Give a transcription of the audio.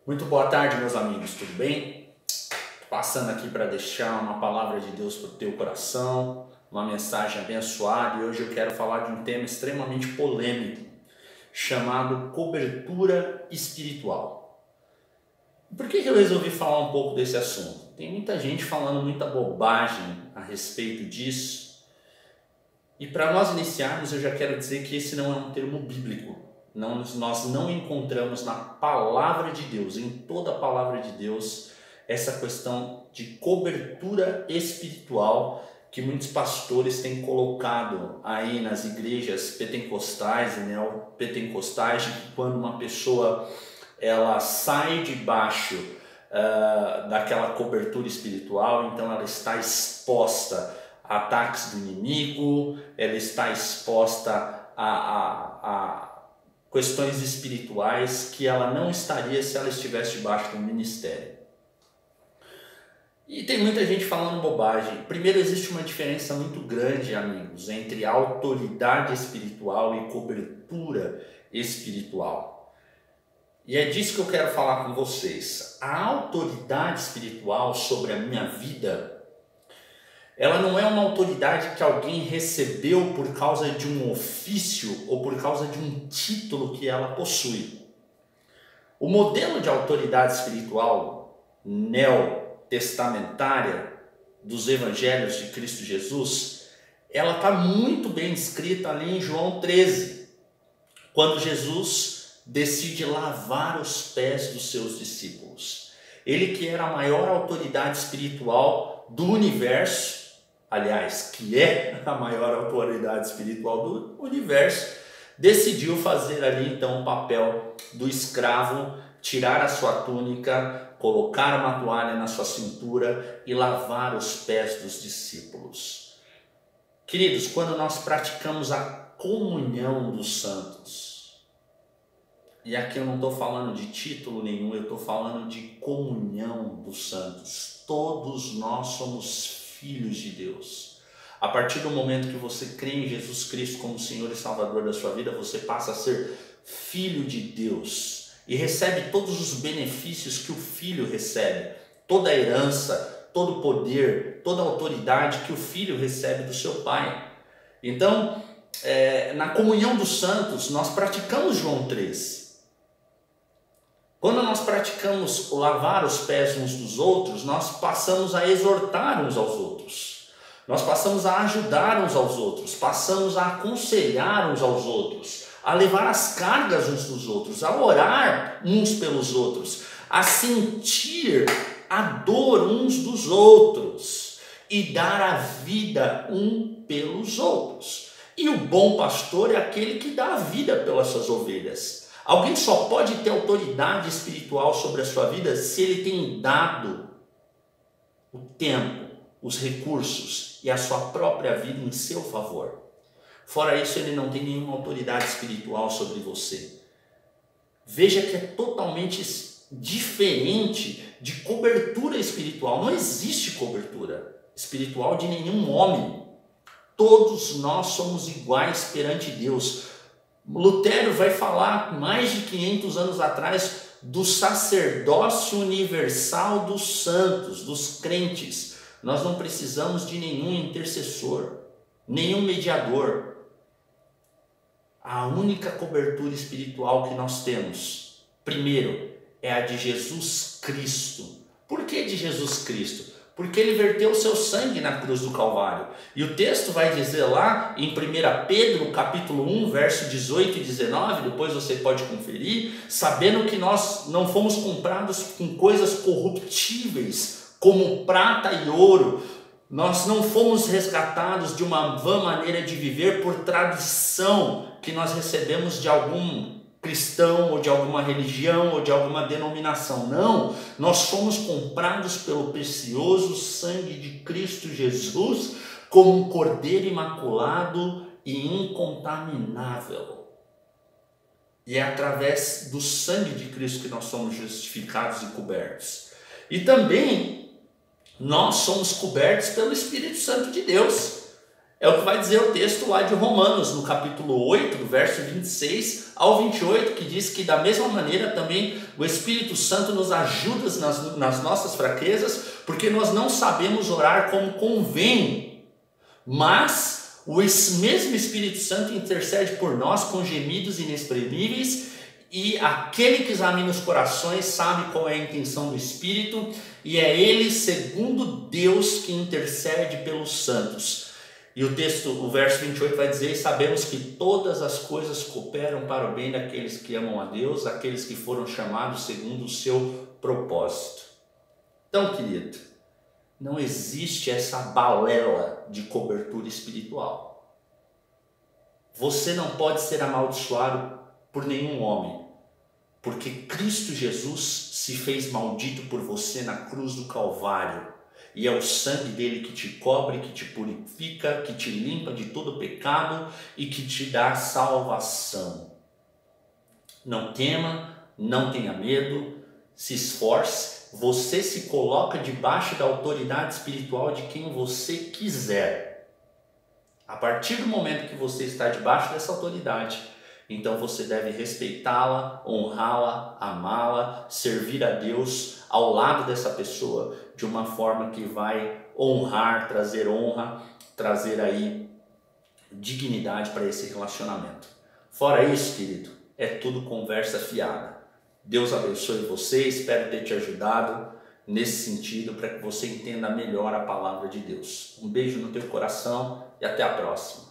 Muito boa tarde, meus amigos, tudo bem? Passando aqui para deixar uma palavra de Deus para o teu coração, uma mensagem abençoada, e hoje eu quero falar de um tema extremamente polêmico, chamado cobertura espiritual. Por que eu resolvi falar um pouco desse assunto? Tem muita gente falando muita bobagem a respeito disso, e para nós iniciarmos eu já quero dizer que esse não é um termo bíblico. Nós não encontramos na palavra de Deus, em toda a palavra de Deus, essa questão de cobertura espiritual que muitos pastores têm colocado aí nas igrejas pentecostais e neopentecostais, de que quando uma pessoa ela sai debaixo daquela cobertura espiritual, então ela está exposta a ataques do inimigo, ela está exposta a questões espirituais que ela não estaria se ela estivesse debaixo do ministério. E tem muita gente falando bobagem. Primeiro, existe uma diferença muito grande, amigos, entre autoridade espiritual e cobertura espiritual. E é disso que eu quero falar com vocês. A autoridade espiritual sobre a minha vida, ela não é uma autoridade que alguém recebeu por causa de um ofício ou por causa de um título que ela possui. O modelo de autoridade espiritual neotestamentária dos evangelhos de Cristo Jesus, ela está muito bem escrita ali em João 13, quando Jesus decide lavar os pés dos seus discípulos. Ele que era a maior autoridade espiritual do universo, aliás, que é a maior autoridade espiritual do universo, decidiu fazer ali então o papel do escravo, tirar a sua túnica, colocar uma toalha na sua cintura e lavar os pés dos discípulos. Queridos, quando nós praticamos a comunhão dos santos, e aqui eu não estou falando de título nenhum, eu estou falando de comunhão dos santos. Todos nós somos filhos de Deus. A partir do momento que você crê em Jesus Cristo como Senhor e Salvador da sua vida, você passa a ser filho de Deus e recebe todos os benefícios que o filho recebe, toda a herança, todo o poder, toda a autoridade que o filho recebe do seu pai. Então, na comunhão dos santos, nós praticamos João 3. Quando nós praticamos o lavar os pés uns dos outros, nós passamos a exortar uns aos outros. Nós passamos a ajudar uns aos outros, passamos a aconselhar uns aos outros, a levar as cargas uns dos outros, a orar uns pelos outros, a sentir a dor uns dos outros e dar a vida um pelos outros. E o bom pastor é aquele que dá a vida pelas suas ovelhas. Alguém só pode ter autoridade espiritual sobre a sua vida se ele tem dado o tempo, os recursos e a sua própria vida em seu favor. Fora isso, ele não tem nenhuma autoridade espiritual sobre você. Veja que é totalmente diferente de cobertura espiritual. Não existe cobertura espiritual de nenhum homem. Todos nós somos iguais perante Deus. Lutero vai falar mais de 500 anos atrás do sacerdócio universal dos santos, dos crentes. Nós não precisamos de nenhum intercessor, nenhum mediador. A única cobertura espiritual que nós temos, primeiro, é a de Jesus Cristo. Por que de Jesus Cristo? Porque ele verteu o seu sangue na cruz do Calvário. E o texto vai dizer lá em 1 Pedro, capítulo 1, verso 18 e 19, depois você pode conferir, sabendo que nós não fomos comprados com coisas corruptíveis, como prata e ouro. Nós não fomos resgatados de uma vã maneira de viver por tradição que nós recebemos de algum cristão, ou de alguma religião, ou de alguma denominação. Não, nós fomos comprados pelo precioso sangue de Cristo Jesus como um cordeiro imaculado e incontaminável. E é através do sangue de Cristo que nós somos justificados e cobertos. E também nós somos cobertos pelo Espírito Santo de Deus. É o que vai dizer o texto lá de Romanos, no capítulo 8, do verso 26 ao 28, que diz que da mesma maneira também o Espírito Santo nos ajuda nas nossas fraquezas, porque nós não sabemos orar como convém, mas o mesmo Espírito Santo intercede por nós com gemidos inexprimíveis, e aquele que examina os corações sabe qual é a intenção do Espírito, e é ele, segundo Deus, que intercede pelos santos. E o texto, o verso 28 vai dizer: sabemos que todas as coisas cooperam para o bem daqueles que amam a Deus, aqueles que foram chamados segundo o seu propósito. Então, querido, não existe essa balela de cobertura espiritual. Você não pode ser amaldiçoado por nenhum homem, porque Cristo Jesus se fez maldito por você na cruz do Calvário. E é o sangue dele que te cobre, que te purifica, que te limpa de todo pecado e que te dá salvação. Não tema, não tenha medo, se esforce. Você se coloca debaixo da autoridade espiritual de quem você quiser. A partir do momento que você está debaixo dessa autoridade, então você deve respeitá-la, honrá-la, amá-la, servir a Deus ao lado dessa pessoa de uma forma que vai honrar, trazer honra, trazer aí dignidade para esse relacionamento. Fora isso, querido, é tudo conversa fiada. Deus abençoe você, espero ter te ajudado nesse sentido para que você entenda melhor a palavra de Deus. Um beijo no teu coração e até a próxima.